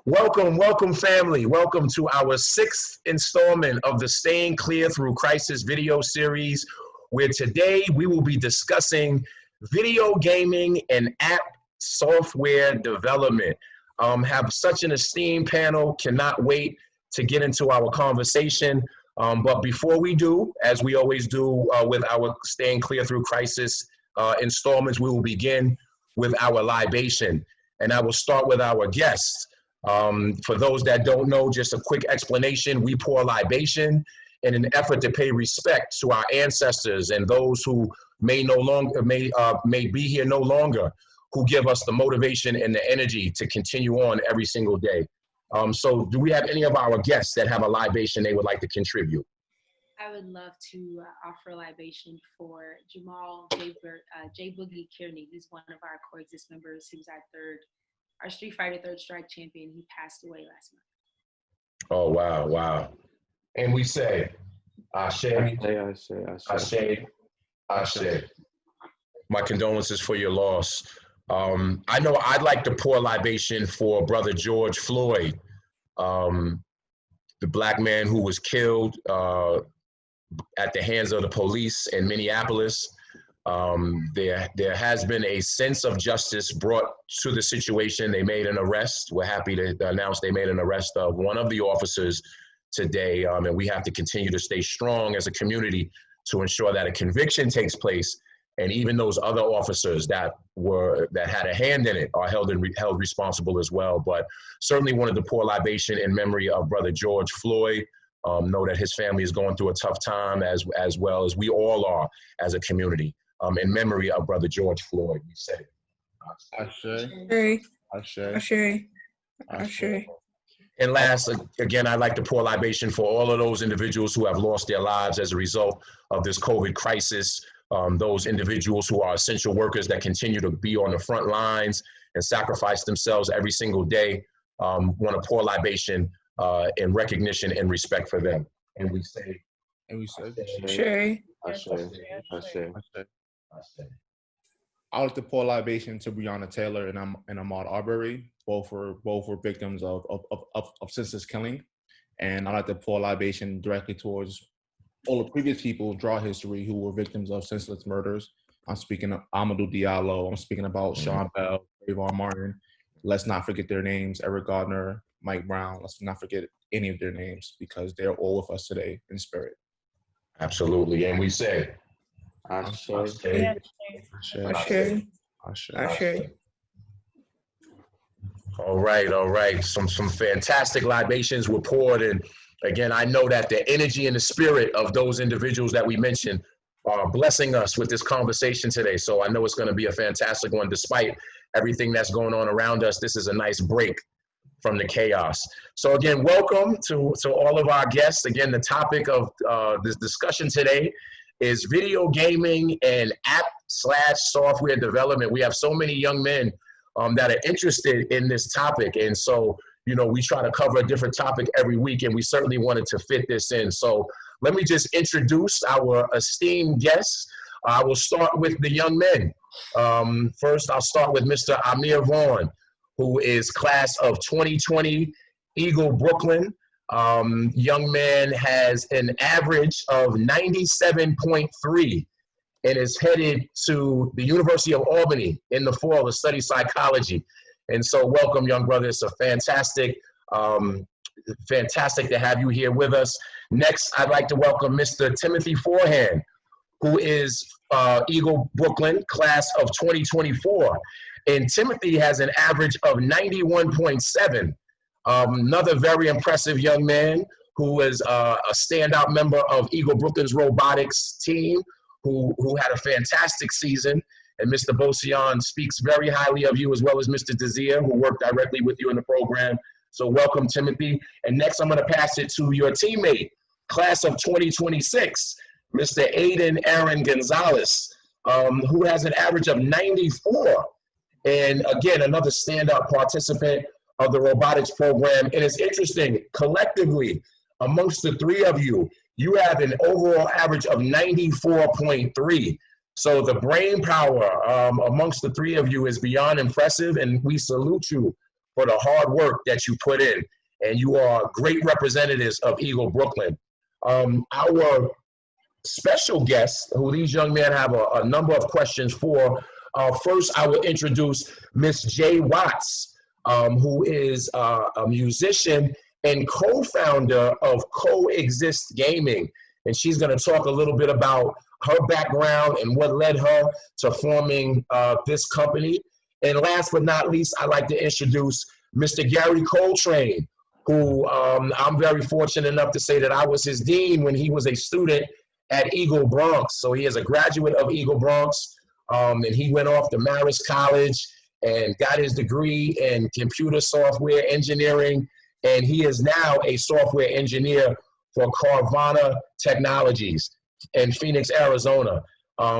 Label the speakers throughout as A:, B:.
A: Welcome, welcome, family. Welcome to our sixth installment of the Staying Clear Through Crisis video series, where today we will be discussing video gaming and app software development. Have such an esteemed panel, cannot wait to get into our conversation. But before we do, as we always do with our Staying Clear Through Crisis installments, we will begin with our libation. And I will start with our guests. For those that don't know, just a quick explanation, we pour libation in an effort to pay respect to our ancestors and those who may be here no longer, who give us the motivation and the energy to continue on every single day. So do we have any of our guests that have a libation they would like to contribute?
B: I would love to offer a libation for Jamal J. Boogie Kearney. He's one of our Coexist members. He was our Street Fighter Third Strike champion. He passed away last month.
A: Oh, wow, wow. And we say, Ashe, Ashe. My condolences for your loss. I know I'd like to pour libation for Brother George Floyd, the black man who was killed at the hands of the police in Minneapolis. There has been a sense of justice brought to the situation. They made an arrest. We're happy to announce they made an arrest of one of the officers today, and we have to continue to stay strong as a community to ensure that a conviction takes place, and even those other officers that had a hand in it are held responsible as well. But certainly wanted to pour libation in memory of Brother George Floyd. Know that his family is going through a tough time as well as we all are as a community. In memory of Brother George Floyd, we say.
C: Ashe.
A: And last, again, I'd like to pour libation for all of those individuals who have lost their lives as a result of this COVID crisis. Those individuals who are essential workers that continue to be on the front lines and sacrifice themselves every single day. Want to pour libation in recognition and respect for them. And we say,
C: I like to pour libation to Breonna Taylor and Ahmaud Arbery. Both were victims of senseless killing. And I like to pour libation directly towards all the previous people throughout history who were victims of senseless murders. I'm speaking of Amadou Diallo. I'm speaking about Sean Bell, Trayvon Martin. Let's not forget their names, Eric Gardner, Mike Brown. Let's not forget any of their names because they're all with us today in spirit.
A: Absolutely. And we say,
C: Ashe.
A: All right. Some fantastic libations were poured. And again, I know that the energy and the spirit of those individuals that we mentioned are blessing us with this conversation today. So I know it's going to be a fantastic one. Despite everything that's going on around us, this is a nice break from the chaos. So again, welcome to all of our guests. Again, the topic of this discussion today is video gaming and app/software development. We have so many young men that are interested in this topic. And so, we try to cover a different topic every week, and we certainly wanted to fit this in. So let me just introduce our esteemed guests. I will start with the young men. First, I'll start with Mr. Amir Vaughn, who is class of 2020, Eagle Brooklyn. Young man has an average of 97.3 and is headed to the University of Albany in the fall to study psychology. And so welcome, young brother. It's a fantastic to have you here with us. Next, I'd like to welcome Mr. Timothy Forehand, who is Eagle Brooklyn, class of 2024. And Timothy has an average of 91.7. Another very impressive young man who is a standout member of Eagle Brooklyn's robotics team, who had a fantastic season. And Mr. Bocian speaks very highly of you, as well as Mr. Desir, who worked directly with you in the program. So welcome, Timothy. And next, I'm going to pass it to your teammate, class of 2026, Mr. Aydin Aaron Gonzalez, who has an average of 94. And again, another standout participant of the robotics program. And it's interesting, collectively, amongst the three of you, you have an overall average of 94.3. So the brain power amongst the three of you is beyond impressive, and we salute you for the hard work that you put in. And you are great representatives of Eagle Brooklyn. Our special guests, who these young men have a number of questions for. First, I will introduce Miss Jay Watts, who is a musician and co-founder of Coexist Gaming. And she's going to talk a little bit about her background and what led her to forming this company. And last but not least, I'd like to introduce Mr. Gary Coltrane, who I'm very fortunate enough to say that I was his dean when he was a student at Eagle Bronx. So he is a graduate of Eagle Bronx, and he went off to Marist College and got his degree in computer software engineering, and he is now a software engineer for Carvana Technologies in Phoenix, Arizona.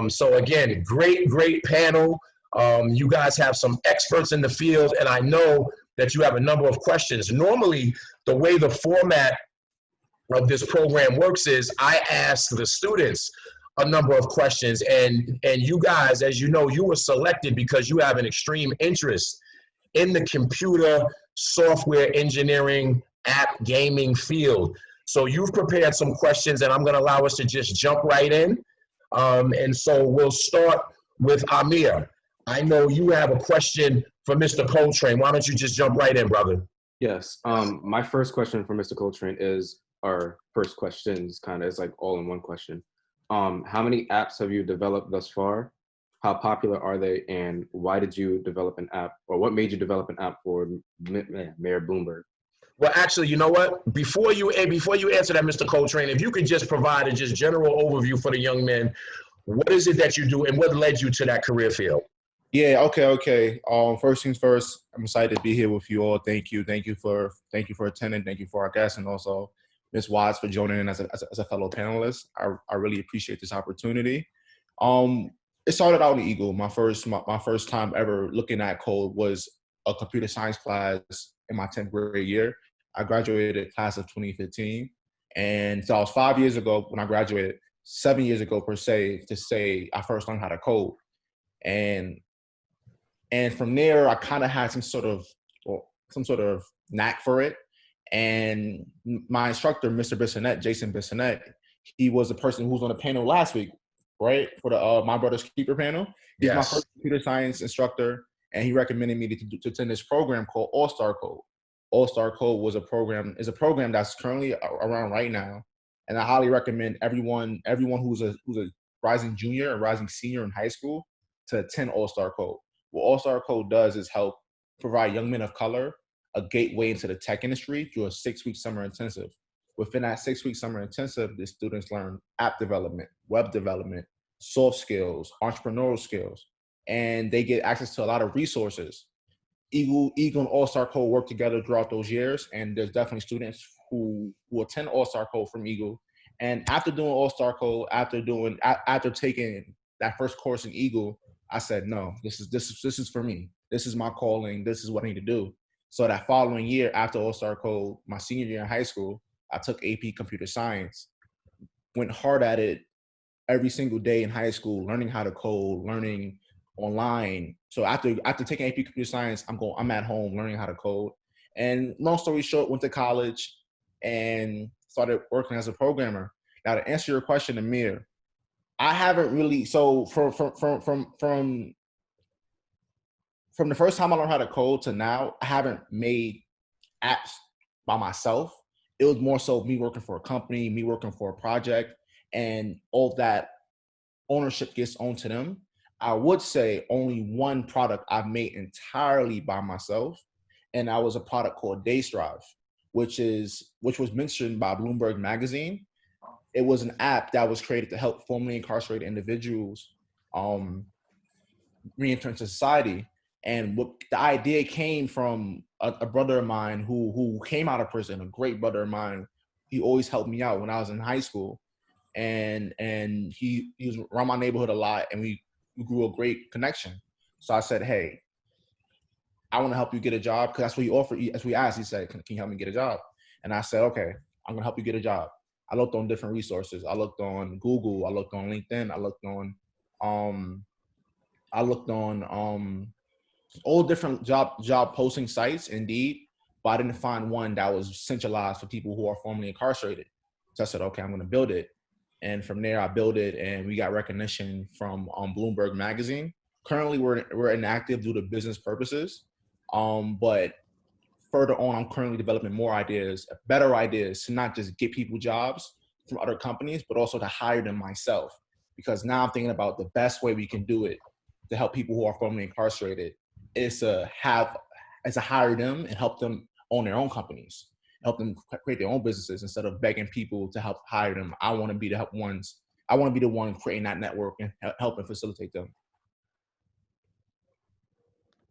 A: So again, great panel. You guys have some experts in the field, and I know that you have a number of questions. Normally, the way the format of this program works is I ask the students a number of questions, and you guys, as you know, you were selected because you have an extreme interest in the computer software engineering app gaming field. So you've prepared some questions, and I'm going to allow us to just jump right in. And so we'll start with Amir. I know you have a question for Mr. Coltrane. Why don't you just jump right in, brother?
D: Yes. My first question for Mr. Coltrane is, our first questions kind of is like all in one question. How many apps have you developed thus far? How popular are they? And why did you develop an app, or what made you develop an app for Mayor Bloomberg?
A: Well, actually, you know what? Before you answer that, Mr. Coltrane, if you could just provide a just general overview for the young men, what is it that you do and what led you to that career field?
C: Yeah, okay. First things first, I'm excited to be here with you all. Thank you for attending. Thank you for our guests, and also Ms. Watts for joining in as a fellow panelist. I really appreciate this opportunity. It started out in Eagle. My first time ever looking at code was a computer science class in my 10th grade year. I graduated class of 2015, and so I was 5 years ago when I graduated. 7 years ago per se to say I first learned how to code, and from there I kind of had some sort of knack for it. And my instructor, Mr. Bissonette, Jason Bissonette, he was the person who was on the panel last week, right? For the My Brother's Keeper panel. He's my first computer science instructor, and he recommended me to attend this program called All-Star Code. All-Star Code is a program that's currently around right now. And I highly recommend everyone who's a rising junior or rising senior in high school to attend All-Star Code. What All-Star Code does is help provide young men of color a gateway into the tech industry through a 6-week summer intensive. Within that 6-week summer intensive, the students learn app development, web development, soft skills, entrepreneurial skills, and they get access to a lot of resources. Eagle and All-Star Code work together throughout those years, and there's definitely students who attend All-Star Code from Eagle. And after doing All-Star Code, after taking that first course in Eagle, I said, no, this is for me. This is my calling. This is what I need to do. So that following year, after All-Star Code, my senior year in high school, I took AP Computer Science, went hard at it every single day in high school, learning how to code, learning online. So after taking AP Computer Science, I'm at home learning how to code. And long story short, went to college and started working as a programmer. Now to answer your question, Amir, I haven't really, so from the first time I learned how to code to now, I haven't made apps by myself. It was more so me working for a company, me working for a project, and all that ownership gets onto them. I would say only one product I've made entirely by myself, and that was a product called Daystrive, which was mentioned by Bloomberg Magazine. It was an app that was created to help formerly incarcerated individuals re-enter into society. And the idea came from a brother of mine who came out of prison, a great brother of mine. He always helped me out when I was in high school. And he was around my neighborhood a lot, and we grew a great connection. So I said, hey, I want to help you get a job, because that's what he offered. As we asked, he said, can you help me get a job? And I said, okay, I'm going to help you get a job. I looked on different resources. I looked on Google. I looked on LinkedIn. I looked on all different job posting sites, Indeed, but I didn't find one that was centralized for people who are formerly incarcerated. So I said, okay, I'm going to build it. And from there, I built it, and we got recognition from Bloomberg Magazine. Currently, we're inactive due to business purposes, but further on, I'm currently developing more ideas, better ideas, to not just get people jobs from other companies, but also to hire them myself. Because now I'm thinking about the best way we can do it to help people who are formerly incarcerated is to hire them and help them own their own companies, help them create their own businesses instead of begging people to help hire them. I want to be the one creating that network and helping facilitate them.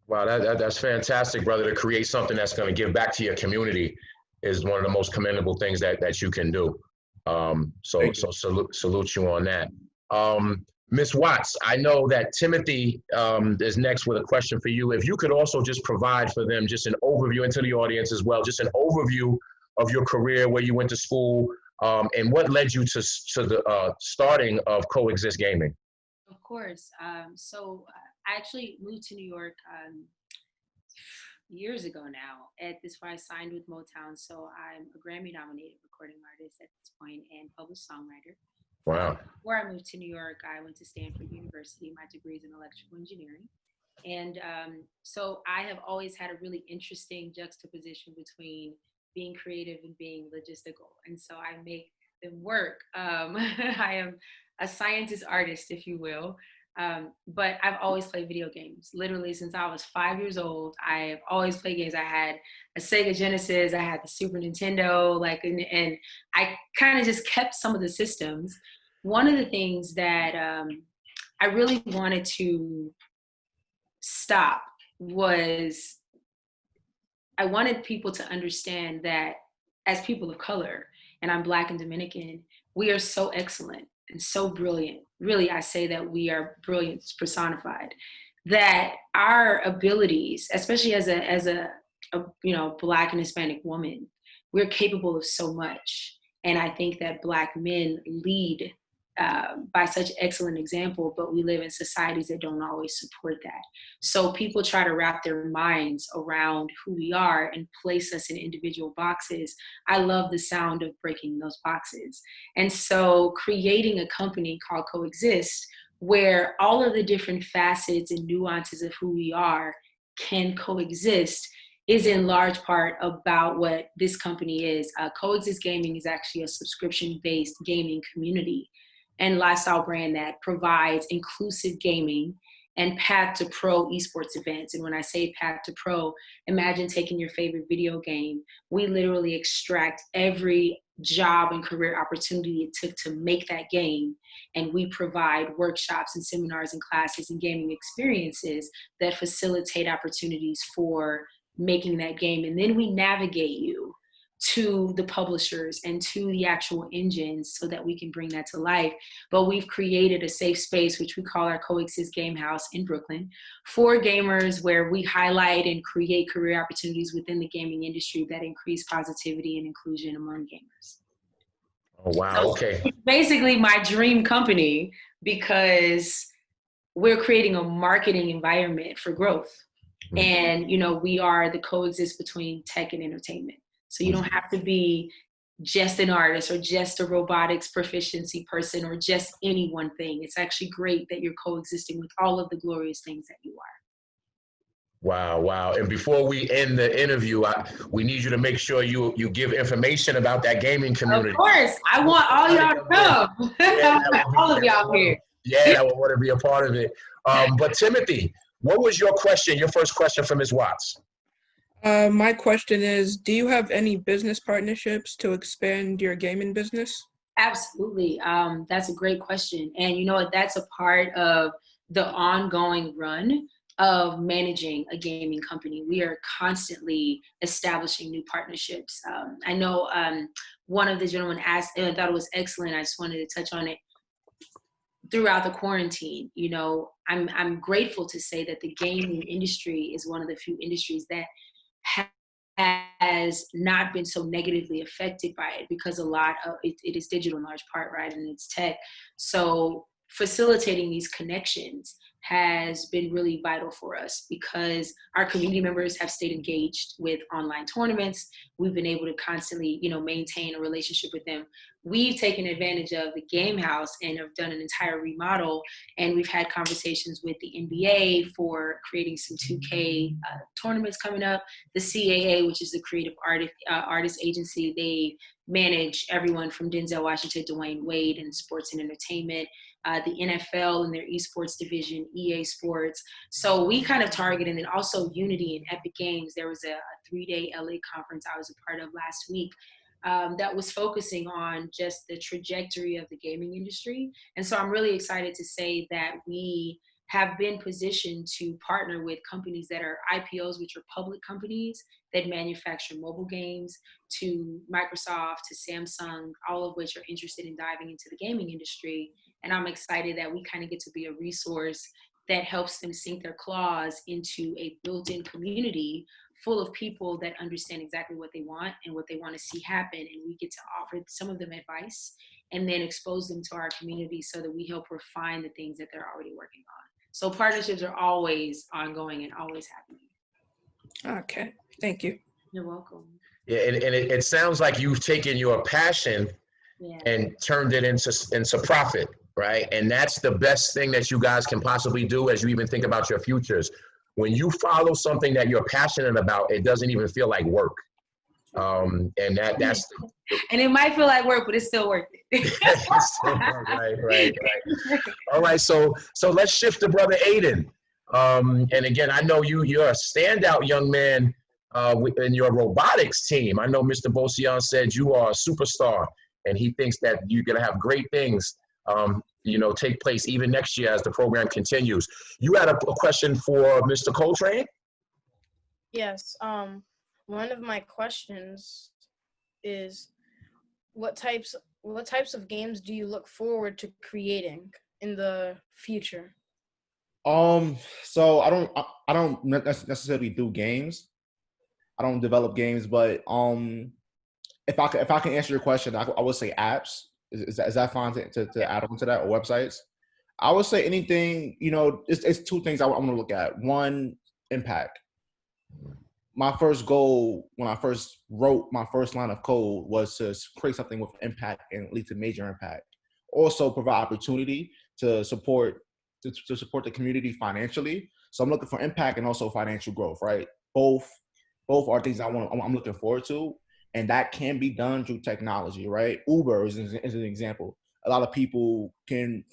A: Wow, that's fantastic, brother. To create something that's going to give back to your community is one of the most commendable things that you can do. So salute you on that. Ms. Watts, I know that Timothy is next with a question for you. If you could also just provide for them just an overview, and to the audience as well, just an overview of your career, where you went to school, and what led you to the starting of Coexist Gaming.
B: Of course. So I actually moved to New York years ago now. At this point, I signed with Motown, so I'm a Grammy-nominated recording artist at this point and published songwriter.
A: Wow.
B: Before I moved to New York, I went to Stanford University. My degree is in electrical engineering. And so I have always had a really interesting juxtaposition between being creative and being logistical. And so I make them work. I am a scientist artist, if you will. But I've always played video games. Literally since I was 5 years old, I have always played games. I had a Sega Genesis, I had the Super Nintendo, and I kind of just kept some of the systems. One of the things that I really wanted to stop was I wanted people to understand that as people of color, and I'm Black and Dominican, we are so excellent and so brilliant. Really, I say that we are brilliance personified. That our abilities, especially as a Black and Hispanic woman, we're capable of so much. And I think that Black men lead by such excellent example, but we live in societies that don't always support that. So people try to wrap their minds around who we are and place us in individual boxes. I love the sound of breaking those boxes. And so creating a company called Coexist, where all of the different facets and nuances of who we are can coexist, is in large part about what this company is. Coexist Gaming is actually a subscription-based gaming community and lifestyle brand that provides inclusive gaming and path to pro esports events. And when I say path to pro, imagine taking your favorite video game. We literally extract every job and career opportunity it took to make that game. And we provide workshops and seminars and classes and gaming experiences that facilitate opportunities for making that game. And then we navigate you to the publishers and to the actual engines so that we can bring that to life. But we've created a safe space, which we call our Coexist Game House in Brooklyn, for gamers, where we highlight and create career opportunities within the gaming industry that increase positivity and inclusion among gamers.
A: Oh, wow.
B: So
A: okay.
B: it's basically my dream company, because we're creating a marketing environment for growth. Mm-hmm. And, we are the coexist between tech and entertainment. So you don't have to be just an artist or just a robotics proficiency person or just any one thing. It's actually great that you're coexisting with all of the glorious things that you are.
A: Wow. And before we end the interview, we need you to make sure you give information about that gaming community.
B: Of course. I want all y'all to come.
A: Yeah,
B: all of y'all here.
A: Yeah, I would want to be a part of it. But Timothy, what was your first question for Ms. Watts?
E: My question is, do you have any business partnerships to expand your gaming business?
B: Absolutely. That's a great question. And you know what? That's a part of the ongoing run of managing a gaming company. We are constantly establishing new partnerships. I know one of the gentlemen asked, and I thought it was excellent. I just wanted to touch on it. Throughout the quarantine, I'm grateful to say that the gaming industry is one of the few industries that has not been so negatively affected by it, because a lot of it is digital in large part, right? And it's tech. So facilitating these connections has been really vital for us because our community members have stayed engaged with online tournaments. We've been able to constantly, maintain a relationship with them. We've taken advantage of the game house and have done an entire remodel. And we've had conversations with the NBA for creating some 2K tournaments coming up. The C.L.E.A.R, which is the creative artist agency, they manage everyone from Denzel Washington, Dwayne Wade, and sports and entertainment. The NFL and their esports division, EA Sports. So we kind of target, and then also Unity and Epic Games. There was a 3-day LA conference I was a part of last week that was focusing on just the trajectory of the gaming industry. And so I'm really excited to say that we have been positioned to partner with companies that are IPOs, which are public companies that manufacture mobile games, to Microsoft, to Samsung, all of which are interested in diving into the gaming industry. And I'm excited that we kind of get to be a resource that helps them sink their claws into a built-in community full of people that understand exactly what they want and what they want to see happen. And we get to offer some of them advice and then expose them to our community so that we help refine the things that they're already working on. So partnerships are always ongoing and always happening.
E: Okay, thank you.
B: You're welcome.
A: Yeah, and it sounds like you've taken your passion and turned it into profit, right? And that's the best thing that you guys can possibly do as you even think about your futures. When you follow something that you're passionate about, it doesn't even feel like work. And that's
B: and it might feel like work, but it's still worth it.
A: it's still work, right. All right, so let's shift to Brother Aydin. And again, I know you're a standout young man in your robotics team. I know Mr. Bosian said you are a superstar, and he thinks that you're going to have great things, take place even next year as the program continues. You had a question for Mr. Coltrane?
F: Yes. One of my questions is, what types of games do you look forward to creating in the future?
C: So I don't necessarily do games. I don't develop games, but if I can answer your question, I would say apps. Is that fine to add on to that, or websites? I would say anything. It's two things I'm going to look at. One, impact. My first goal when I first wrote my first line of code was to create something with impact and lead to major impact. Also provide opportunity to support the community financially. So I'm looking for impact and also financial growth, right? Both are things I'm looking forward to, and that can be done through technology, right? Uber is an example. A lot of people can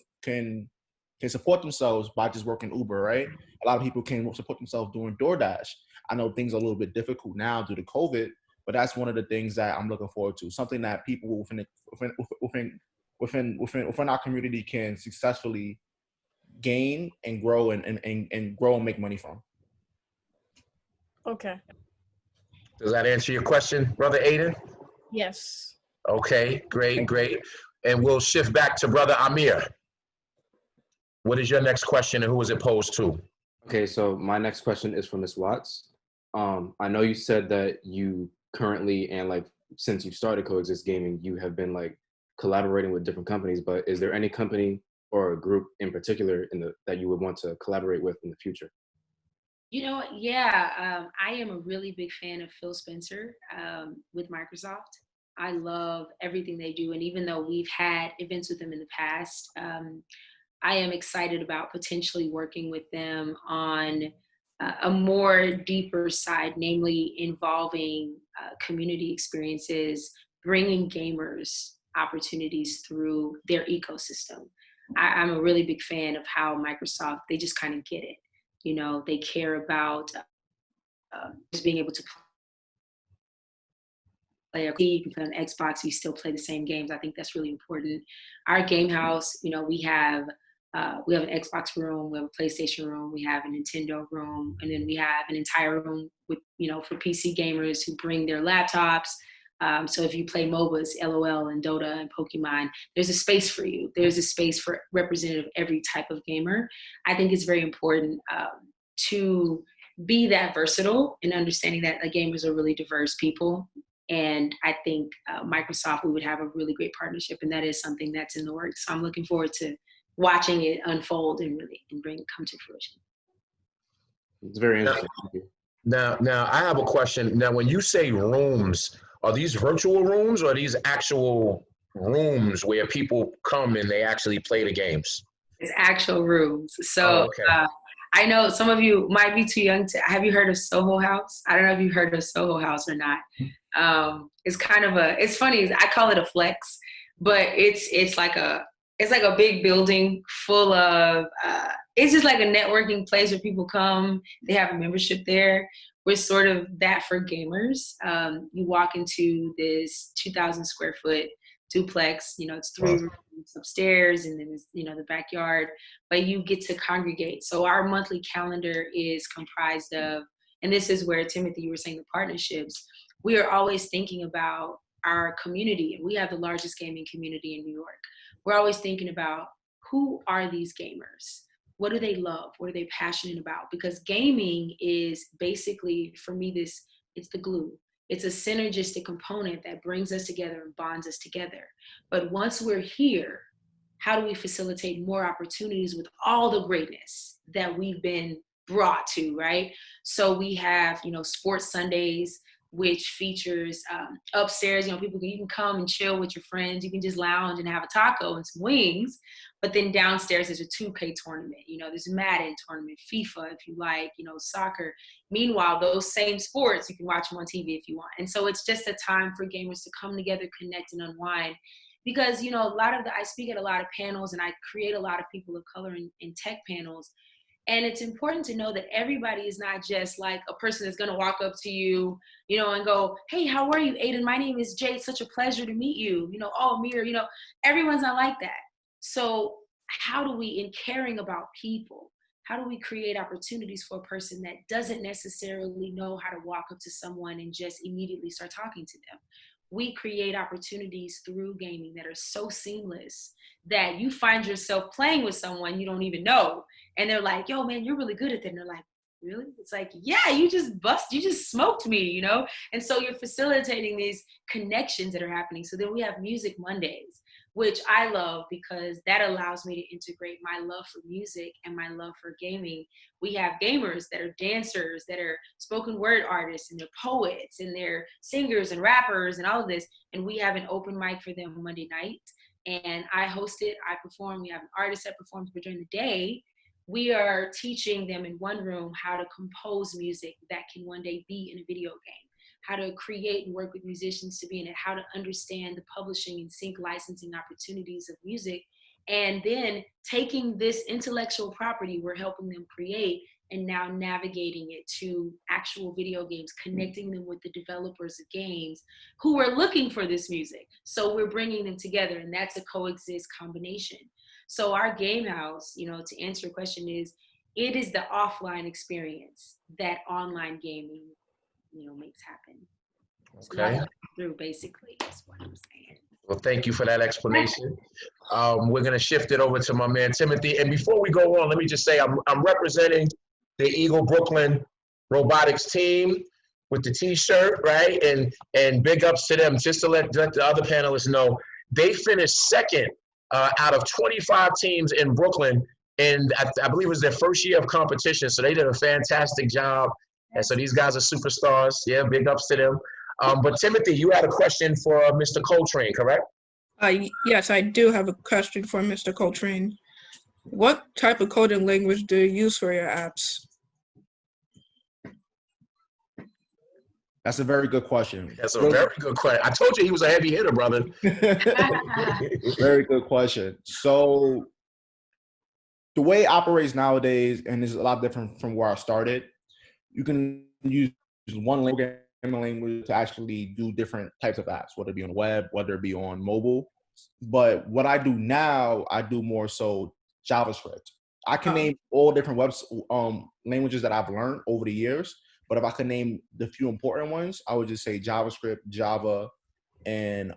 C: support themselves by just working Uber, right? A lot of people can support themselves doing DoorDash. I know things are a little bit difficult now due to COVID, but that's one of the things that I'm looking forward to. Something that people within our community can successfully gain and grow and grow and make money from.
F: Okay.
A: Does that answer your question, Brother Aydin?
F: Yes.
A: Okay, great. And we'll shift back to Brother Amir. What is your next question, and who is it posed to?
D: Okay, so my next question is from Ms. Watts. I know you said that you currently, and since you started Coexist Gaming, you have been collaborating with different companies, but is there any company or a group in particular that you would want to collaborate with in the future?
B: I am a really big fan of Phil Spencer with Microsoft. I love everything they do. And even though we've had events with them in the past, I am excited about potentially working with them on a more deeper side, namely involving community experiences, bringing gamers opportunities through their ecosystem. I'm a really big fan of how Microsoft, they just kind of get it. They care about just being able to play on Xbox, you still play the same games. I think that's really important. Our game house, we have an Xbox room, we have a PlayStation room, we have a Nintendo room, and then we have an entire room with, for PC gamers who bring their laptops. So if you play MOBAs, LOL and Dota and Pokemon, there's a space for you. There's a space for representative every type of gamer. I think it's very important to be that versatile in understanding that gamers are really diverse people. And I think Microsoft, we would have a really great partnership, and that is something that's in the works. So I'm looking forward to watching it unfold and really come to fruition.
D: It's very interesting. Thank you.
A: Now, I have a question. Now, when you say rooms, are these virtual rooms or are these actual rooms where people come and they actually play the games?
B: It's actual rooms.
A: Oh,
B: So
A: okay.
B: I know some of you might be too young to. Have you heard of Soho House? I don't know if you've heard of Soho House or not. It's kind of it's funny. I call it a flex, but it's like a big building full of. It's just like a networking place where people come. They have a membership there. We're sort of that for gamers. You walk into this 2,000 square foot duplex. It's 3 rooms upstairs, and then there's, the backyard. But you get to congregate. So our monthly calendar is comprised of, and this is where, Timothy, you were saying the partnerships. We are always thinking about our community, and we have the largest gaming community in New York. We're always thinking about, who are these gamers? What do they love? What are they passionate about? Because gaming is basically, for me, it's the glue. It's a synergistic component that brings us together and bonds us together. But once we're here, how do we facilitate more opportunities with all the greatness that we've been brought to, right? So we have, Sports Sundays, which features upstairs, you can come and chill with your friends. You can just lounge and have a taco and some wings. But then downstairs, there's a 2K tournament. There's a Madden tournament, FIFA, if you like, soccer. Meanwhile, those same sports, you can watch them on TV if you want. And so it's just a time for gamers to come together, connect, and unwind. Because, I speak at a lot of panels, and I create a lot of people of color in tech panels. And it's important to know that everybody is not just like a person that's going to walk up to you, and go, hey, how are you, Aydin? My name is Jay. It's such a pleasure to meet you. Oh, Mir, everyone's not like that. So how do we, in caring about people, how do we create opportunities for a person that doesn't necessarily know how to walk up to someone and just immediately start talking to them? We create opportunities through gaming that are so seamless that you find yourself playing with someone you don't even know. And they're like, yo, man, you're really good at that. And they're like, really? It's like, yeah, you just smoked me, And so you're facilitating these connections that are happening. So then we have Music Mondays, which I love because that allows me to integrate my love for music and my love for gaming. We have gamers that are dancers, that are spoken word artists, and they're poets, and they're singers and rappers and all of this. And we have an open mic for them Monday night. And I host it, I perform, we have an artist that performs, but during the day, we are teaching them in one room how to compose music that can one day be in a video game, how to create and work with musicians to be in it, how to understand the publishing and sync licensing opportunities of music. And then taking this intellectual property we're helping them create and now navigating it to actual video games, connecting them with the developers of games who are looking for this music. So we're bringing them together, and that's a Coexist combination. So our game house, to answer your question, it is the offline experience that online gaming, makes happen.
A: Okay.
B: So through basically is what I'm saying.
A: Well, thank you for that explanation. We're going to shift it over to my man, Timothy. And before we go on, let me just say I'm representing the Eagle Brooklyn robotics team with the T-shirt, right? And big ups to them. Just to let the other panelists know, they finished second out of 25 teams in Brooklyn, and I believe it was their first year of competition. So they did a fantastic job. And so these guys are superstars. Yeah, big ups to them. But Timothy, you had a question for Mr. Coltrane, correct?
E: Yes, I do have a question for Mr. Coltrane. What type of coding language do you use for your apps?
C: That's a very good question.
A: That's a very good question. I told you he was a heavy hitter, brother.
C: Very good question. So the way it operates nowadays, and this is a lot different from where I started, you can use one language to actually do different types of apps, whether it be on the web, whether it be on mobile. But what I do now, I do more so JavaScript. I can name all different languages that I've learned over the years, but if I could name the few important ones, I would just say JavaScript, Java, and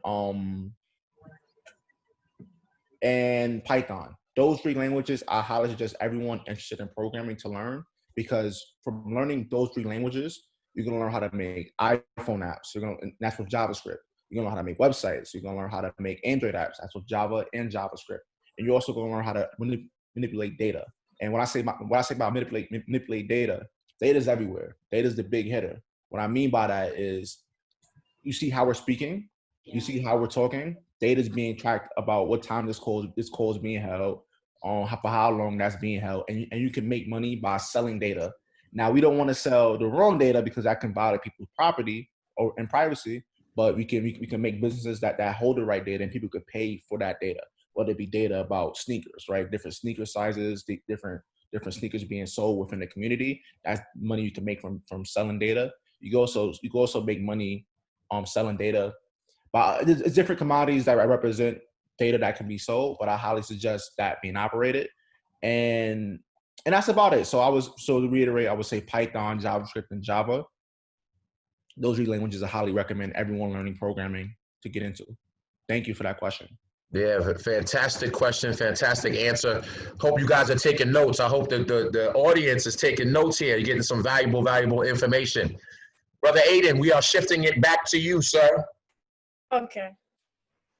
C: Python. Those 3 languages, I highly suggest everyone interested in programming to learn, because from learning those 3 languages, you're gonna learn how to make iPhone apps. That's with JavaScript. You're gonna learn how to make websites. You're gonna learn how to make Android apps. That's with Java and JavaScript. and you're also going to learn how to manipulate data. And when I say about manipulate data, data is everywhere. Data is the big hitter. What I mean by that is you see how we're speaking, you see how we're talking. Data is being tracked about what time this call is being held, for how long that's being held, and you can make money by selling data. Now, we don't want to sell the wrong data because that can violate people's property and privacy, but we can make businesses that hold the right data, and people could pay for that data, whether it be data about sneakers, right? Different sneaker sizes, different sneakers being sold within the community. That's money you can make from selling data. You can also make money selling data. But it's different commodities that represent data that can be sold, but I highly suggest that being operated. And that's about it. So to reiterate, I would say Python, JavaScript, and Java. Those 3 languages I highly recommend everyone learning programming to get into. Thank you for that question.
A: Yeah, fantastic question, fantastic answer. Hope you guys are taking notes. I hope that the audience is taking notes here. You're getting some valuable information. Brother Aydin, we are shifting it back to you, sir.
F: Okay.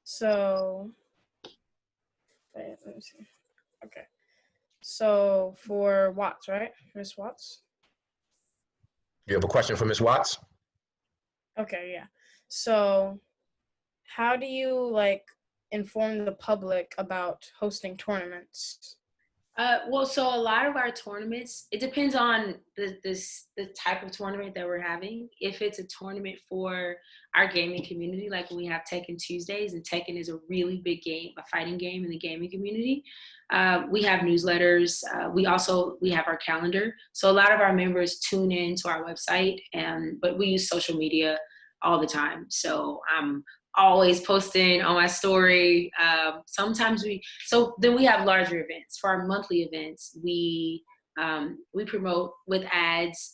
F: So, wait, let me see. Okay. So for Watts, right? Miss Watts?
A: You have a question for Ms. Watts?
F: Okay, yeah. So how do you inform the public about hosting tournaments?
B: Well, so a lot of our tournaments, it depends on the type of tournament that we're having. If it's a tournament for our gaming community, like when we have Tekken Tuesdays, and Tekken is a really big game, a fighting game in the gaming community, we have newsletters. We have our calendar. So a lot of our members tune in to our website, but we use social media all the time. So I'm always posting on my story. Then we have larger events. For our monthly events, we promote with ads,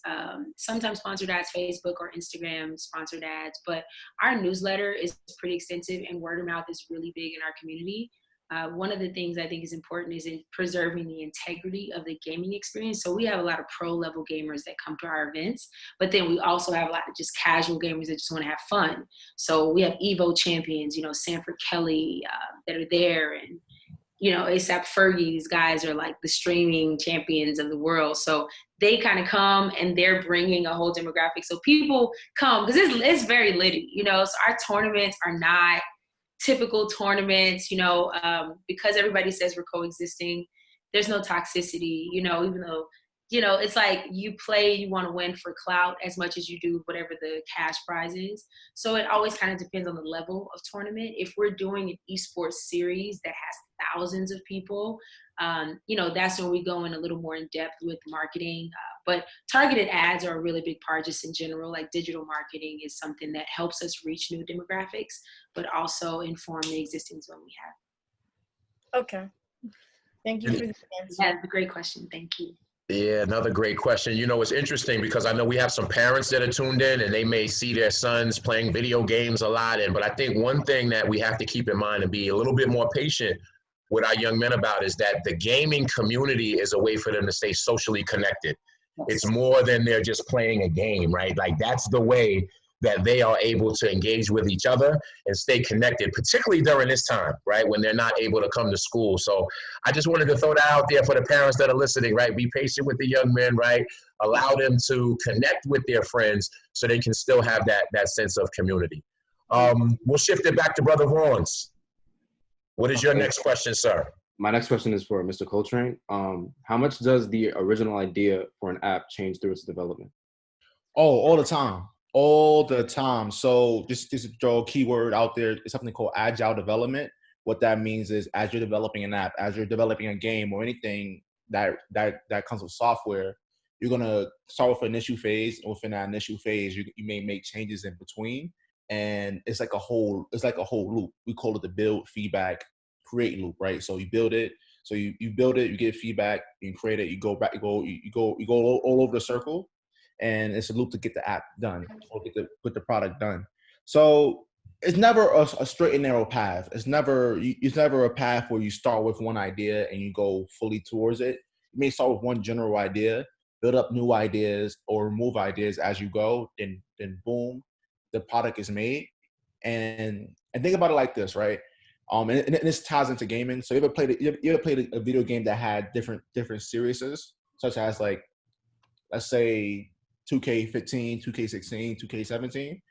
B: sometimes sponsored ads, Facebook or Instagram sponsored ads, but our newsletter is pretty extensive, and word of mouth is really big in our community. One of the things I think is important is in preserving the integrity of the gaming experience. So we have a lot of pro level gamers that come to our events, but then we also have a lot of just casual gamers that just want to have fun. So we have Evo champions, Sanford Kelly that are there, and ASAP Fergie. These guys are like the streaming champions of the world. So they kind of come and they're bringing a whole demographic. So people come because it's very litty, so our tournaments are not typical tournaments, because everybody says we're coexisting. There's no toxicity, even though, it's like you play, you want to win for clout as much as you do whatever the cash prize is. So it always kind of depends on the level of tournament. If we're doing an esports series that has thousands of people, that's when we go in a little more in depth with marketing. But targeted ads are a really big part just in general. Like digital marketing is something that helps us reach new demographics, but also inform the existing one we have.
F: Okay. Thank you for the answer.
B: That's a great question. Thank you.
A: Yeah, another great question. It's interesting because I know we have some parents that are tuned in and they may see their sons playing video games a lot. But I think one thing that we have to keep in mind and be a little bit more patient with our young men about is that the gaming community is a way for them to stay socially connected. It's more than they're just playing a game, right? Like that's the way that they are able to engage with each other and stay connected, particularly during this time, right? When they're not able to come to school. So I just wanted to throw that out there for the parents that are listening, right? Be patient with the young men, right? Allow them to connect with their friends so they can still have that sense of community. We'll shift it back to Brother Vaughns. What is your next question, sir?
D: My next question is for Mr. Coltrane. How much does the original idea for an app change through its development?
C: Oh, all the time. All the time. So just to throw a keyword out there, it's something called agile development. What that means is as you're developing an app, as you're developing a game or anything that comes with software, you're going to start with an initial phase. And within that initial phase, you may make changes in between. And it's like a whole loop. We call it the build, feedback, create loop, right? So you build it. So you build it, you get feedback, you create it, you go back, you go all over the circle. And it's a loop to get the app done or get the product done. So it's never a straight and narrow path. It's never a path where you start with one idea and you go fully towards it. You may start with one general idea, build up new ideas or remove ideas as you go, then boom, the product is made. And think about it like this, right? And this ties into gaming. So you ever played a video game that had different series, such as like, let's say 2K15, 2K16, 2K17.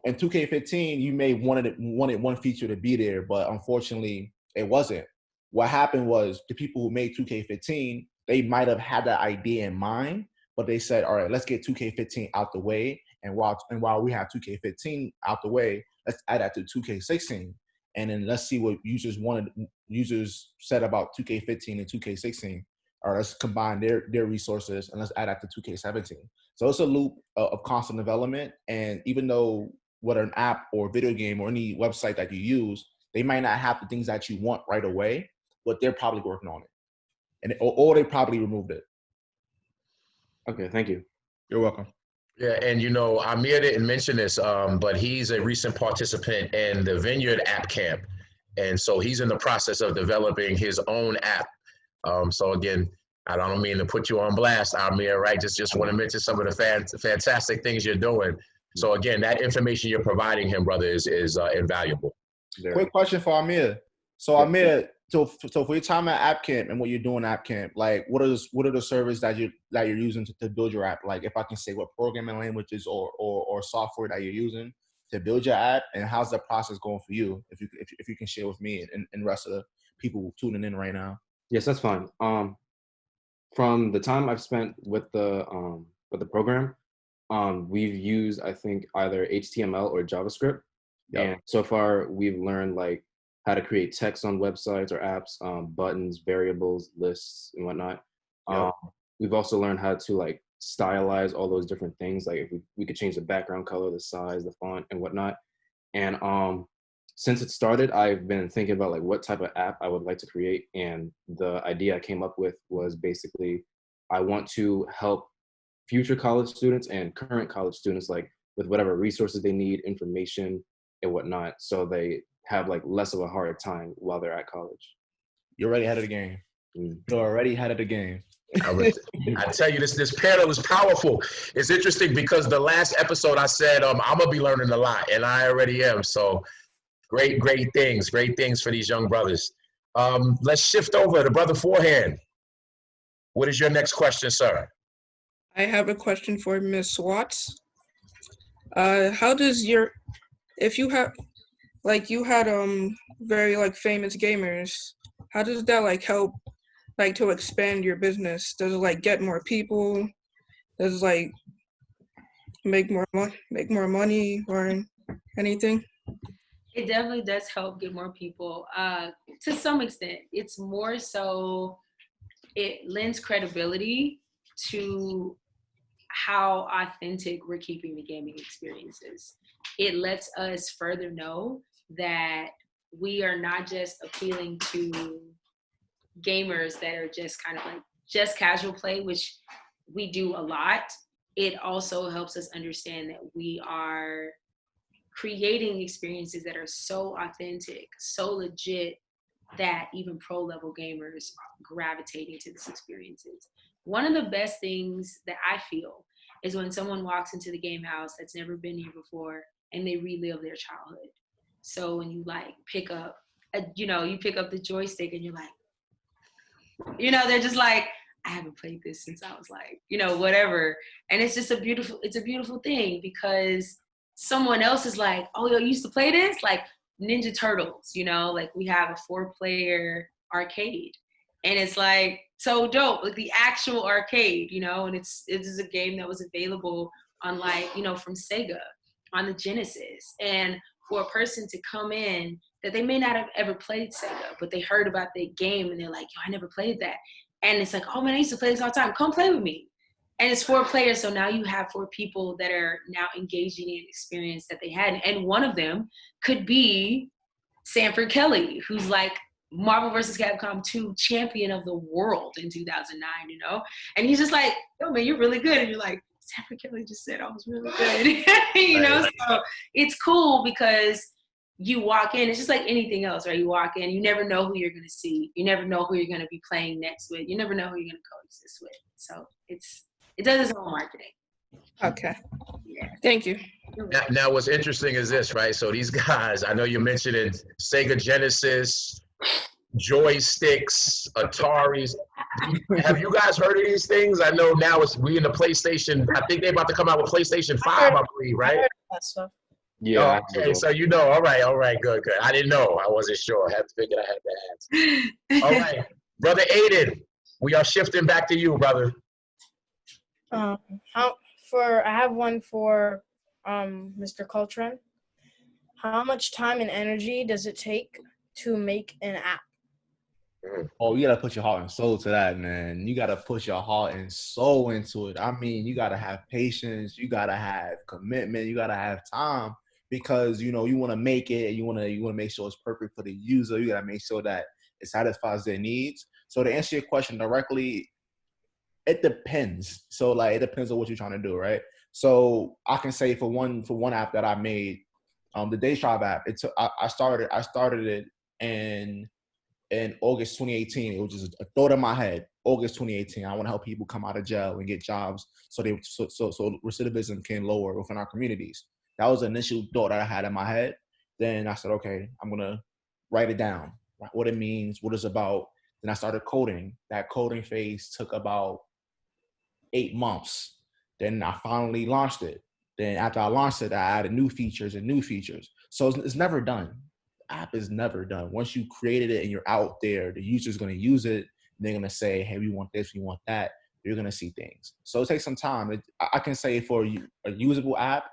C: In 2K15, you may wanted one feature to be there, but unfortunately, it wasn't. What happened was the people who made 2K15, they might have had that idea in mind, but they said, "All right, let's get 2K15 out the way, and while we have 2K15 out the way, let's add that to 2K16, and then let's see what users said about 2K15 and 2K16. Or let's combine their resources and let's add that to 2K17." So it's a loop of constant development. And even though whether an app or video game or any website that you use, they might not have the things that you want right away, but they're probably working on it, or they probably removed it.
D: Okay, thank you.
C: You're welcome.
A: Yeah, and Amir didn't mention this, but he's a recent participant in the Vineyard App Camp. And so he's in the process of developing his own app. So again, I don't mean to put you on blast, Amir, right? Just want to mention some of the fantastic things you're doing. So again, that information you're providing him, brother, is invaluable.
C: Quick question for Amir. So
D: Yeah.
C: Amir, so for your time at App Camp and what you're doing at App Camp, like what are the servers that you're using to build your app? Like if I can say what programming languages or software that you're using to build your app, and how's the process going for you? If you can share with me and the rest of the people tuning in right now.
D: Yes, that's fine. From the time I've spent with the program, we've used, I think, either HTML or JavaScript.
C: Yep.
D: And so far we've learned like how to create text on websites or apps, buttons, variables, lists, and whatnot.
C: Yep.
D: We've also learned how to like stylize all those different things. Like if we could change the background color, the size, the font, and whatnot. And since it started, I've been thinking about like what type of app I would like to create. And the idea I came up with was basically, I want to help future college students and current college students like with whatever resources they need, information and whatnot, so they have like less of a hard time while they're at college.
C: You're already ahead of the game. You're already ahead of the game.
A: I tell you, this panel is powerful. It's interesting because the last episode I said I'm gonna be learning a lot, and I already am. So great things for these young brothers. Let's shift over to Brother Forehand. What is your next question, sir?
E: I have a question for Miss Watts. How does if you have you had very like famous gamers, how does that like help like to expand your business? Does it like get more people? Does it like make more money or anything?
B: It definitely does help get more people. To some extent, it's more so it lends credibility to how authentic we're keeping the gaming experiences. It lets us further know that we are not just appealing to gamers that are just kind of like just casual play, which we do a lot. It also helps us understand that we are creating experiences that are so authentic, so legit, that even pro level gamers are gravitating to these experiences. One of the best things that I feel is when someone walks into the game house that's never been here before and they relive their childhood. So when you like pick up, you pick up the joystick and you're like, they're just like, I haven't played this since I was like, whatever. And it's just a beautiful thing because someone else is like, oh, you used to play this? Like Ninja Turtles, like we have a 4-player arcade. And it's like so dope, like the actual arcade, and it is a game that was available on from Sega on the Genesis. And for a person to come in that they may not have ever played Sega, but they heard about the game and they're like, yo, I never played that. And it's like, oh man, I used to play this all the time. Come play with me. And it's 4 players, so now you have 4 people that are now engaging in experience that they had. And one of them could be Sanford Kelly, who's like Marvel vs. Capcom 2 champion of the world in 2009, And he's just like, oh man, you're really good. And you're like, Sanford Kelly just said I was really good. So it's cool because you walk in, it's just like anything else, right? You walk in, you never know who you're going to see. You never know who you're going to be playing next with. You never know who you're going to coexist with. So it does its own marketing.
E: Okay.
B: Yeah.
E: Thank you.
A: Now, what's interesting is this, right? So these guys, I know you're mentioning Sega Genesis, joysticks, Ataris. Have you guys heard of these things? I know now we in the PlayStation. I think they're about to come out with PlayStation 5, I believe,
F: I
A: right?
F: heard that stuff.
D: Yeah.
A: Oh,
D: I have as
A: okay,
D: well.
A: so you know. All right, good. I didn't know. I wasn't sure. I had to figure I had to ask. All right, brother Aydin, we are shifting back to you, brother.
F: I have one for Mr. Coltrane. How much time and energy does it take to make an app?
C: Oh, you gotta put your heart and soul to that, man. You gotta put your heart and soul into it. I mean, you gotta have patience, you gotta have commitment, you gotta have time because you want to make it, you want to make sure it's perfect for the user. You gotta make sure that it satisfies their needs. So to answer your question directly, it depends. So like it depends on what you're trying to do, right? So I can say for one app that I made, the Day Tribe app. I started it in August 2018. It was just a thought in my head. August 2018. I want to help people come out of jail and get jobs so recidivism can lower within our communities. That was the initial thought that I had in my head. Then I said, okay, I'm gonna write it down, what it means, what it's about. Then I started coding. That coding phase took about 8 months. Then I finally launched it. Then after I launched it, I added new features. So it's never done. The app is never done. Once you created it and you're out there, the user's going to use it. They're going to say, hey, we want this, we want that. You're going to see things. So it takes some time. I can say for a usable app,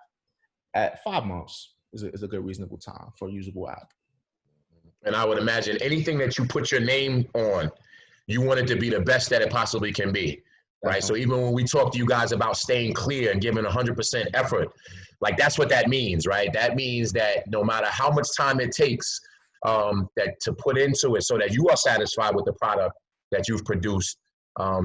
C: at 5 months is a good reasonable time for a usable app.
A: And I would imagine anything that you put your name on, you want it to be the best that it possibly can be. Right. So even when we talk to you guys about staying clear and giving 100% effort, like that's what that means, right? That means that no matter how much time it takes that to put into it so that you are satisfied with the product that you've produced,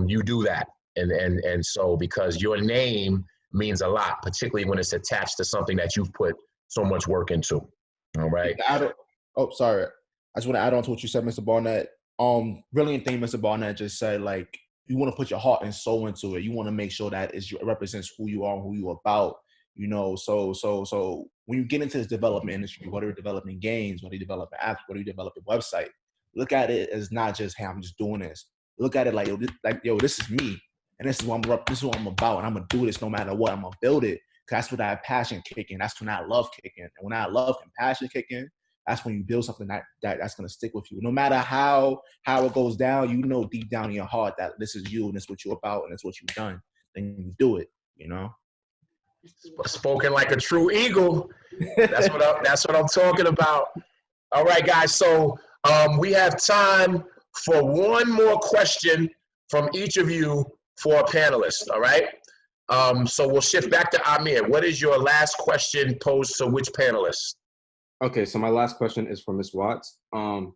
A: you do that. And so because your name means a lot, particularly when it's attached to something that you've put so much work into. All right.
C: Sorry. I just want to add on to what you said, Mr. Barnett. Brilliant thing Mr. Barnett just said, like, you want to put your heart and soul into it. You want to make sure that it represents who you are and who you're about, So when you get into this development industry, whether you're developing games, whether you're developing apps, whether you're developing a website, look at it as not just, hey, I'm just doing this. Look at it like, this is me. And this is what I'm about. And I'm going to do this no matter what. I'm going to build it. Because that's when that passion kick in. That's when that love kick in. And when that love and passion kick in, that's when you build something that's going to stick with you. No matter how it goes down, deep down in your heart that this is you and it's what you're about and it's what you've done. Then you do it,
A: Spoken like a true eagle. That's what I'm talking about. All right, guys. So we have time for one more question from each of you for a panelist. All right. So we'll shift back to Amir. What is your last question posed to which panelist?
D: Okay, so my last question is for Ms. Watts. Other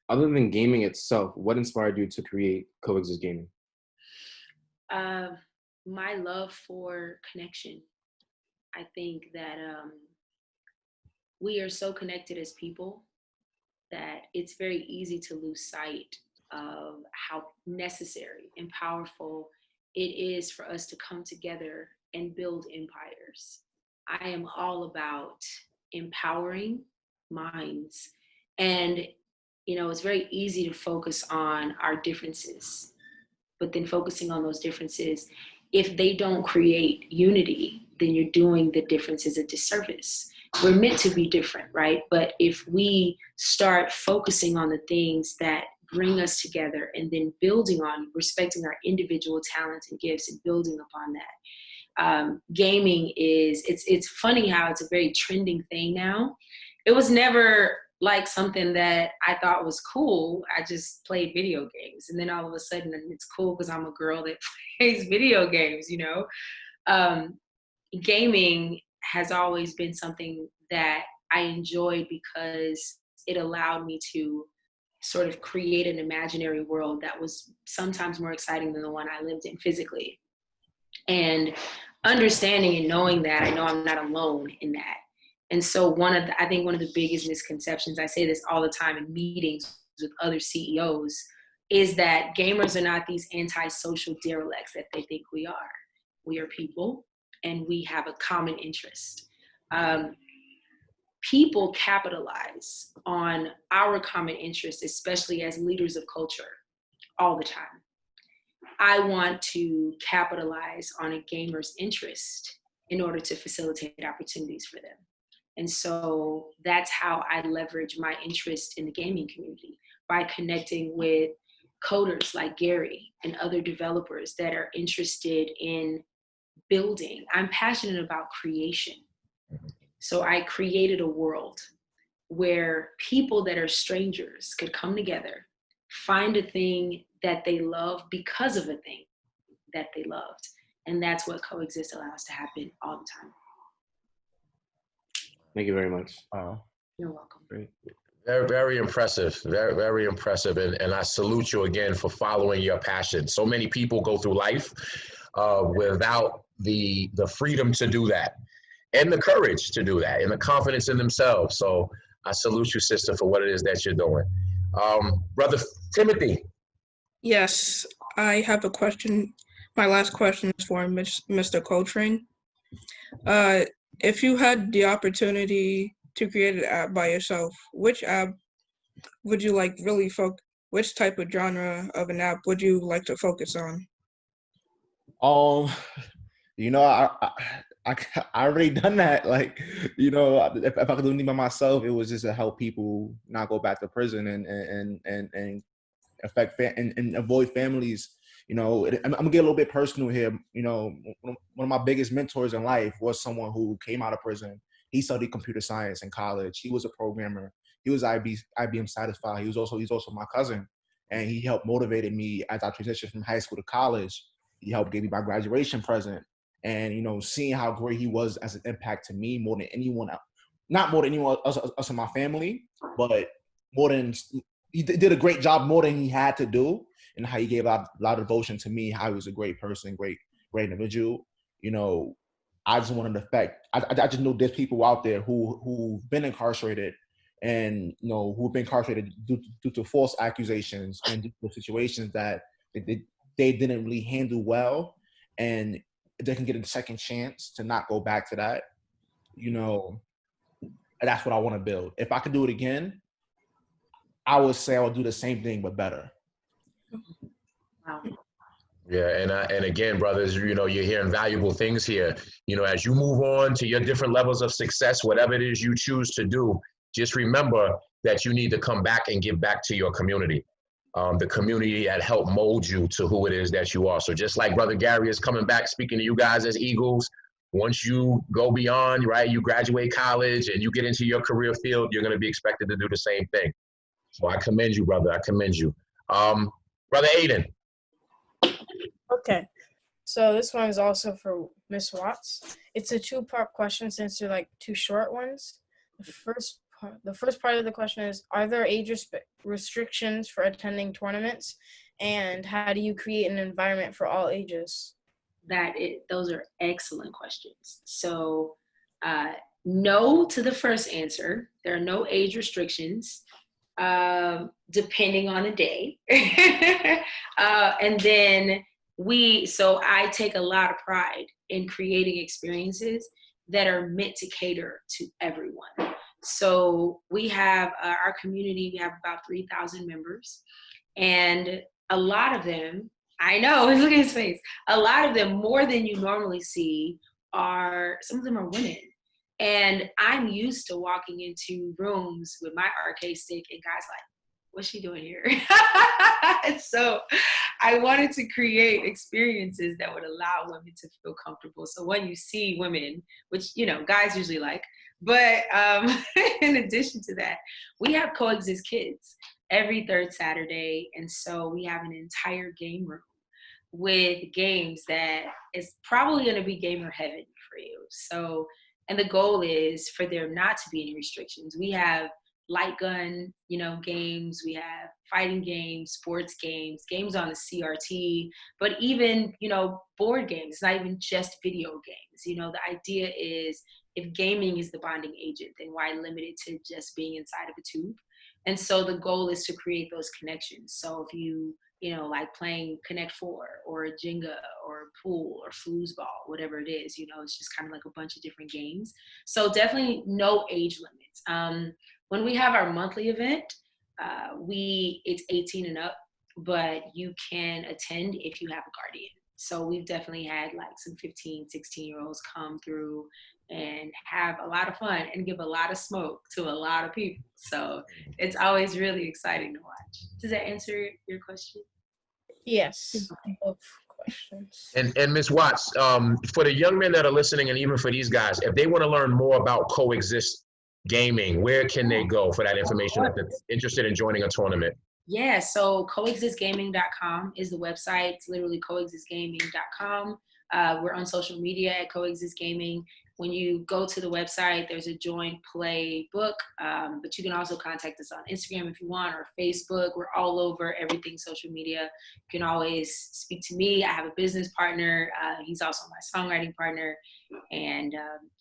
D: than gaming itself, what inspired you to create Coexist Gaming?
B: My love for connection. I think that we are so connected as people that it's very easy to lose sight of how necessary and powerful it is for us to come together and build empires. I am all about empowering minds. And, it's very easy to focus on our differences, but then focusing on those differences, if they don't create unity, then you're doing the differences a disservice. We're meant to be different, right? But if we start focusing on the things that bring us together and then building on, respecting our individual talents and gifts and building upon that, gaming it's funny how it's a very trending thing now. It was never like something that I thought was cool. I just played video games, and then all of a sudden it's cool because I'm a girl that plays video games. Gaming has always been something that I enjoyed because it allowed me to sort of create an imaginary world that was sometimes more exciting than the one I lived in physically. And understanding and knowing that, I know I'm not alone in that. And so I think one of the biggest misconceptions, I say this all the time in meetings with other CEOs, is that gamers are not these antisocial derelicts that they think we are. We are people, and we have a common interest. People capitalize on our common interests, especially as leaders of culture, all the time. I want to capitalize on a gamer's interest in order to facilitate opportunities for them. And so that's how I leverage my interest in the gaming community, by connecting with coders like Gary and other developers that are interested in building. I'm passionate about creation. So I created a world where people that are strangers could come together, find a thing that they love because of a thing that they loved. And that's what Coexist allows to happen all the time.
D: Thank you very much.
B: You're welcome.
D: Great.
A: Very, very impressive. Very, very impressive. And I salute you again for following your passion. So many people go through life without the freedom to do that, and the courage to do that, and the confidence in themselves. So I salute you, sister, for what it is that you're doing. Brother Timothy.
E: Yes, I have a question. My last question is for Mr. Coltrane. If you had the opportunity to create an app by yourself, which app would you like really which type of genre of an app would you like to focus on?
C: You know, I already done that. Like, you know, if I could do anything by myself, it was just to help people not go back to prison and affect and avoid families. You know, I'm gonna get a little bit personal here. You know, one of my biggest mentors in life was someone who came out of prison. He studied computer science in college. He was a programmer. He was IBM satisfied. He's also my cousin, and he helped motivated me as I transitioned from high school to college. He helped give me my graduation present, and you know, seeing how great he was as an impact to me more than anyone else, not more than anyone else in my family, but more than he did a great job more than he had to do, and how he gave a lot of devotion to me, how he was a great person, great individual. You know, I just wanted to affect. I just know there's people out there who've been incarcerated, and you know, who've been incarcerated due to false accusations and due to situations that they didn't really handle well, and they can get a second chance to not go back to that. You know, and that's what I want to build. If I could do it again, I would say I would do the same thing but better.
B: Wow.
A: Yeah, and again, brothers, you know, you're hearing valuable things here. You know, as you move on to your different levels of success, whatever it is you choose to do, just remember that you need to come back and give back to your community, the community that helped mold you to who it is that you are. So just like Brother Gary is coming back, speaking to you guys as Eagles, once you go beyond, right, you graduate college and you get into your career field, you're going to be expected to do the same thing. So I commend you, brother. I commend you. Brother Aydin.
F: Okay, so this one is also for Miss Watts. It's a two-part question since they're like two short ones. The first part of the question is, are there age restrictions for attending tournaments? And how do you create an environment for all ages?
B: Those are excellent questions. So no to the first answer. There are no age restrictions, depending on the day. And then I take a lot of pride in creating experiences that are meant to cater to everyone. So we have our community, we have about 3,000 members, and a lot of them, I know, look at his face, a lot of them, more than you normally see, some of them are women. And I'm used to walking into rooms with my arcade stick and guys like, what's she doing here? So I wanted to create experiences that would allow women to feel comfortable. So when you see women, which, you know, guys usually like, but in addition to that, we have Coexist Kids every third Saturday. And so we have an entire game room with games that is probably going to be gamer heaven for you. So, and the goal is for there not to be any restrictions. We have light gun, you know, games, we have fighting games, sports games, games on the CRT, but even, you know, board games. It's not even just video games. You know, the idea is if gaming is the bonding agent, then why limit it to just being inside of a tube? And so the goal is to create those connections. So if you like playing Connect Four or Jenga or pool or foosball, whatever it is. It's just kind of like a bunch of different games. So definitely no age limits. When we have our monthly event, it's 18 and up, but you can attend if you have a guardian. So we've definitely had like some 15, 16-year-olds come through and have a lot of fun and give a lot of smoke to a lot of people. So it's always really exciting to watch. Does that answer your question?
F: Yes. Both questions.
A: And Ms. Watts, for the young men that are listening, and even for these guys, if they want to learn more about Coexist Gaming, where can they go for that information if they're interested in joining a tournament?
B: Yeah, so coexistgaming.com is the website. It's literally coexistgaming.com. We're on social media at Coexist Gaming. When you go to the website, there's a join play book, but you can also contact us on Instagram if you want, or Facebook. We're all over everything social media. You can always speak to me. I have a business partner. He's also my songwriting partner. And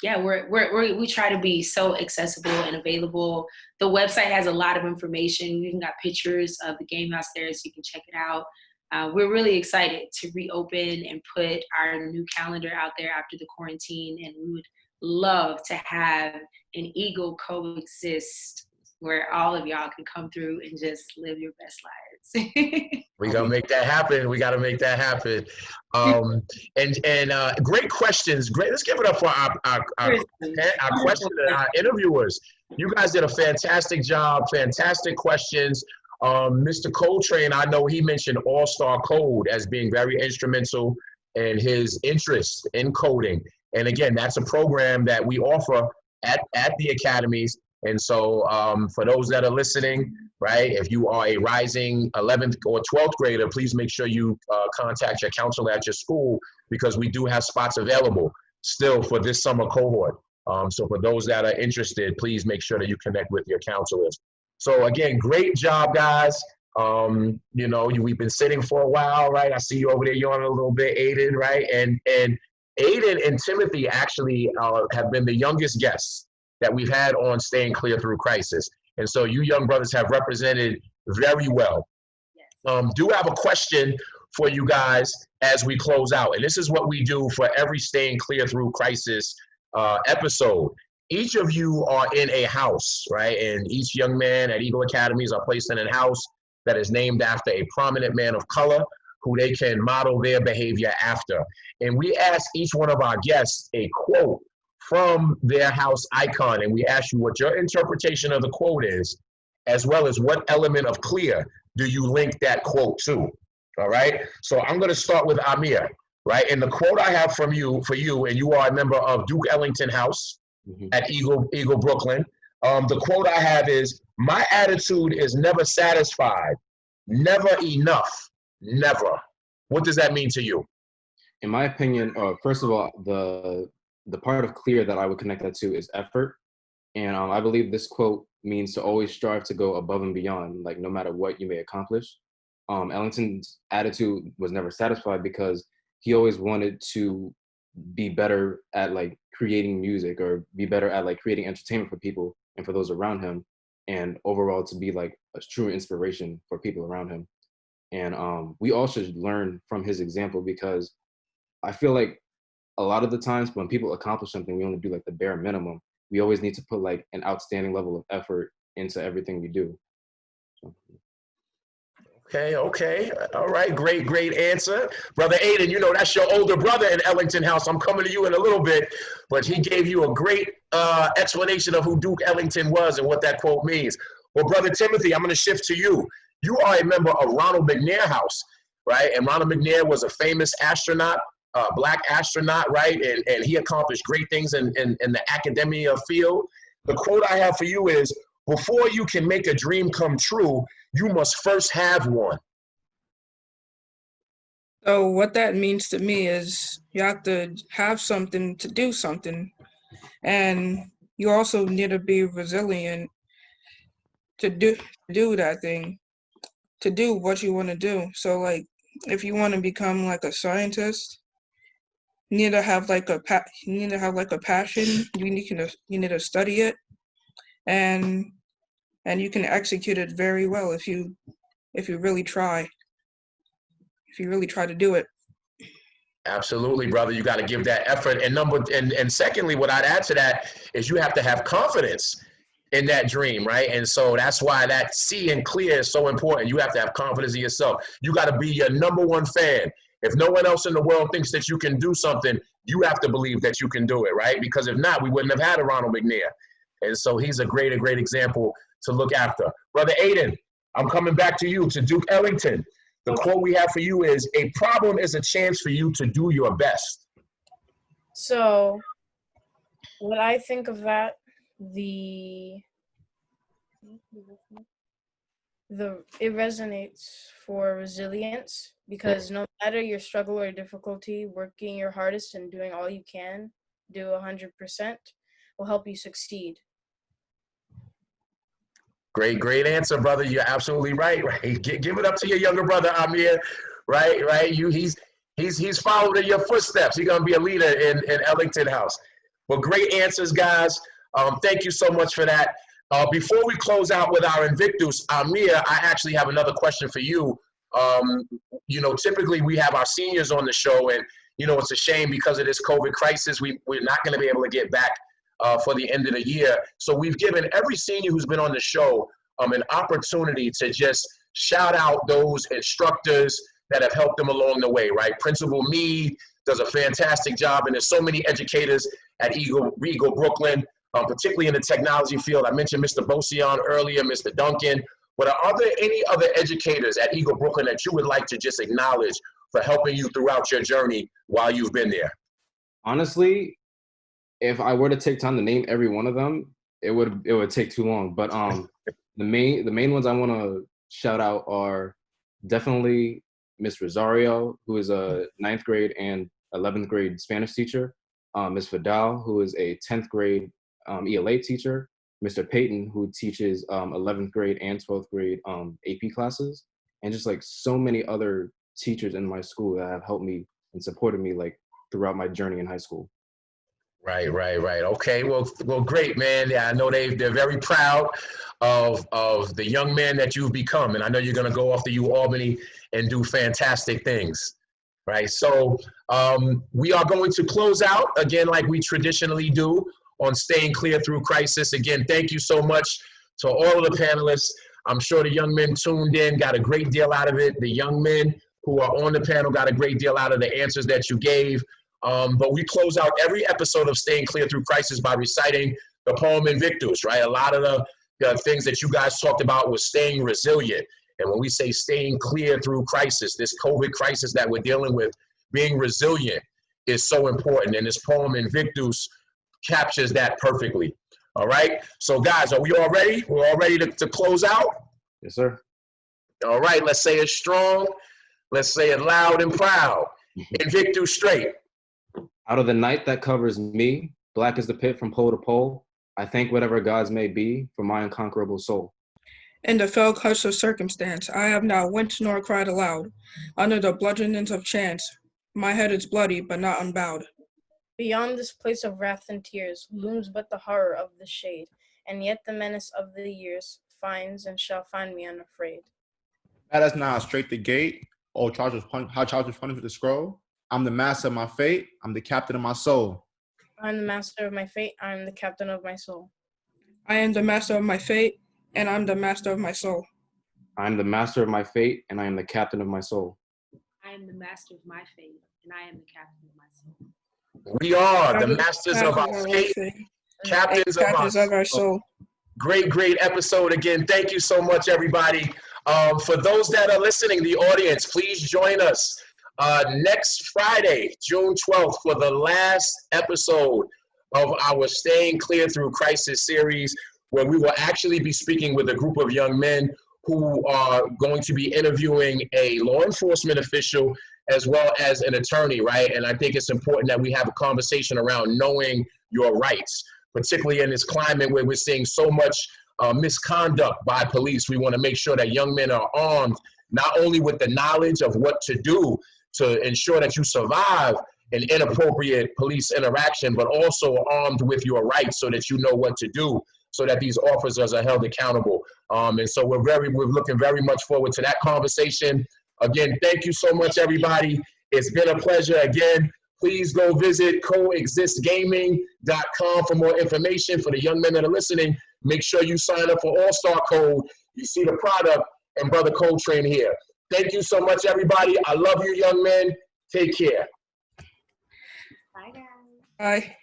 B: yeah, we try to be so accessible and available. The website has a lot of information. We even got pictures of the game house there, so you can check it out. We're really excited to reopen and put our new calendar out there after the quarantine, and we would love to have an Eagle Coexist where all of y'all can come through and just live your best lives.
A: We gotta make that happen. We gotta make that happen. And great questions. Great. Let's give it up for our question and our interviewers. You guys did a fantastic job. Fantastic questions. Mr. Coltrane, I know he mentioned All-Star Code as being very instrumental in his interest in coding. And again, that's a program that we offer at the academies. And so for those that are listening, right, if you are a rising 11th or 12th grader, please make sure you contact your counselor at your school, because we do have spots available still for this summer cohort. So for those that are interested, please make sure that you connect with your counselors. So again, great job, guys. We've been sitting for a while, right? I see you over there yawning a little bit, Aydin, right? And Aydin and Timothy actually have been the youngest guests that we've had on Staying Clear Through Crisis. And so you young brothers have represented very well. Do have a question for you guys as we close out. And this is what we do for every Staying Clear Through Crisis episode. Each of you are in a house, right? And each young man at Eagle Academies are placed in a house that is named after a prominent man of color who they can model their behavior after. And we ask each one of our guests a quote from their house icon, and we ask you what your interpretation of the quote is, as well as what element of clear do you link that quote to, all right? So I'm gonna start with Amir, right? And the quote I have for you, and you are a member of Duke Ellington House at Eagle Brooklyn. The quote I have is, "My attitude is never satisfied, never enough, never." What does that mean to you?
D: In my opinion, first of all, the part of clear that I would connect that to is effort. And I believe this quote means to always strive to go above and beyond, like no matter what you may accomplish. Ellington's attitude was never satisfied because he always wanted to be better at like creating music, or be better at like creating entertainment for people and for those around him, and overall to be like a true inspiration for people around him. And we all should learn from his example, because I feel like a lot of the times when people accomplish something, we only do like the bare minimum. We always need to put like an outstanding level of effort into everything we do. So.
A: Okay. All right, great answer. Brother Aydin, that's your older brother in Ellington House. I'm coming to you in a little bit, but he gave you a great explanation of who Duke Ellington was and what that quote means. Well, Brother Timothy, I'm gonna shift to you. You are a member of Ronald McNair House, right? And Ronald McNair was a famous astronaut, Black astronaut, right? And he accomplished great things in the academia field. The quote I have for you is, "Before you can make a dream come true, you must first have one."
E: So what that means to me is you have to have something to do something, and you also need to be resilient to do that thing, to do what you want to do. So like, if you want to become like a scientist, you need to have like a passion. You need to study it, and you can execute it very well if you really try. if you really try to do it.
A: Absolutely, brother. You got to give that effort. And secondly, what I'd add to that is you have to have confidence in that dream, right? And so that's why that C and clear is so important. You have to have confidence in yourself. You got to be your number one fan. If no one else in the world thinks that you can do something, you have to believe that you can do it, right? Because if not, we wouldn't have had a Ronald McNair. And so he's a great example to look after. Brother Aydin, I'm coming back to you, to Duke Ellington. The quote we have for you is, a problem is a chance for you to do your best.
F: So what I think of that, it resonates for resilience, because no matter your struggle or difficulty, working your hardest and doing all you can, do 100%, will help you succeed.
A: Great answer, brother. You're absolutely right. Give it up to your younger brother, Amir. Right. He's followed in your footsteps. He's gonna be a leader in Ellington House. Well, great answers, guys. Thank you so much for that. Before we close out with our Invictus, Amir, I actually have another question for you. Typically we have our seniors on the show, and it's a shame because of this COVID crisis. We're not going to be able to get back for the end of the year. So we've given every senior who's been on the show an opportunity to just shout out those instructors that have helped them along the way, right? Principal Mead does a fantastic job, and there's so many educators at Eagle Brooklyn, particularly in the technology field. I mentioned Mr. Bocian earlier, Mr. Duncan. But are there any other educators at Eagle Brooklyn that you would like to just acknowledge for helping you throughout your journey while you've been there?
D: Honestly, if I were to take time to name every one of them, it would take too long. But the main ones I want to shout out are definitely Miss Rosario, who is a 9th grade and 11th grade Spanish teacher, Miss Fidel, who is a 10th grade E.L.E.A. teacher, Mr. Payton, who teaches 11th grade and 12th grade AP classes, and just like so many other teachers in my school that have helped me and supported me like throughout my journey in high school.
A: Right. Okay, well, great, man. Yeah, I know they're very proud of the young man that you've become, and I know you're going to go off to UAlbany and do fantastic things, right? So we are going to close out again like we traditionally do on Staying Clear Through Crisis. Again, thank you so much to all of the panelists. I'm sure the young men tuned in, got a great deal out of it. The young men who are on the panel got a great deal out of the answers that you gave. But we close out every episode of Staying Clear Through Crisis by reciting the poem Invictus, right? A lot of the things that you guys talked about was staying resilient. And when we say staying clear through crisis, this COVID crisis that we're dealing with, being resilient is so important. And this poem Invictus captures that perfectly. All right. So guys, are we all ready? We're all ready to close out?
D: Yes, sir.
A: All right. Let's say it strong. Let's say it loud and proud. Invictus straight.
D: Out of the night that covers me, black as the pit from pole to pole, I thank whatever gods may be for my unconquerable soul.
E: In the fell hush of circumstance, I have not winced nor cried aloud. Under the bludgeonings of chance, my head is bloody but not unbowed.
F: Beyond this place of wrath and tears looms but the horror of the shade, and yet the menace of the years finds and shall find me unafraid.
C: That is not straight the gate, or how charges punish with the scroll. I'm the master of my fate. I'm the captain of my soul.
F: I'm the master of my fate. I am the captain of my soul.
E: I am the master of my fate, and I'm the master of my soul.
D: I am the master of my fate, and I am the captain of my soul.
B: I am the master of my fate, and I am the captain of my soul.
A: We are the masters of our fate, captains of our
E: soul.
A: Great episode again. Thank you so much, everybody. For those that are listening, the audience, please join us next Friday, June 12th, for the last episode of our Staying Clear Through Crisis series, where we will actually be speaking with a group of young men who are going to be interviewing a law enforcement official as well as an attorney, right? And I think it's important that we have a conversation around knowing your rights, particularly in this climate where we're seeing so much misconduct by police. We want to make sure that young men are armed, not only with the knowledge of what to do to ensure that you survive an inappropriate police interaction, but also armed with your rights so that you know what to do, so that these officers are held accountable. And so we're looking very much forward to that conversation. Again, thank you so much, everybody. It's been a pleasure. Again, please go visit coexistgaming.com for more information. For the young men that are listening, make sure you sign up for All-Star Code. You see the product and Brother Coltrane here. Thank you so much, everybody. I love you, young men. Take care.
B: Bye, guys.
E: Bye.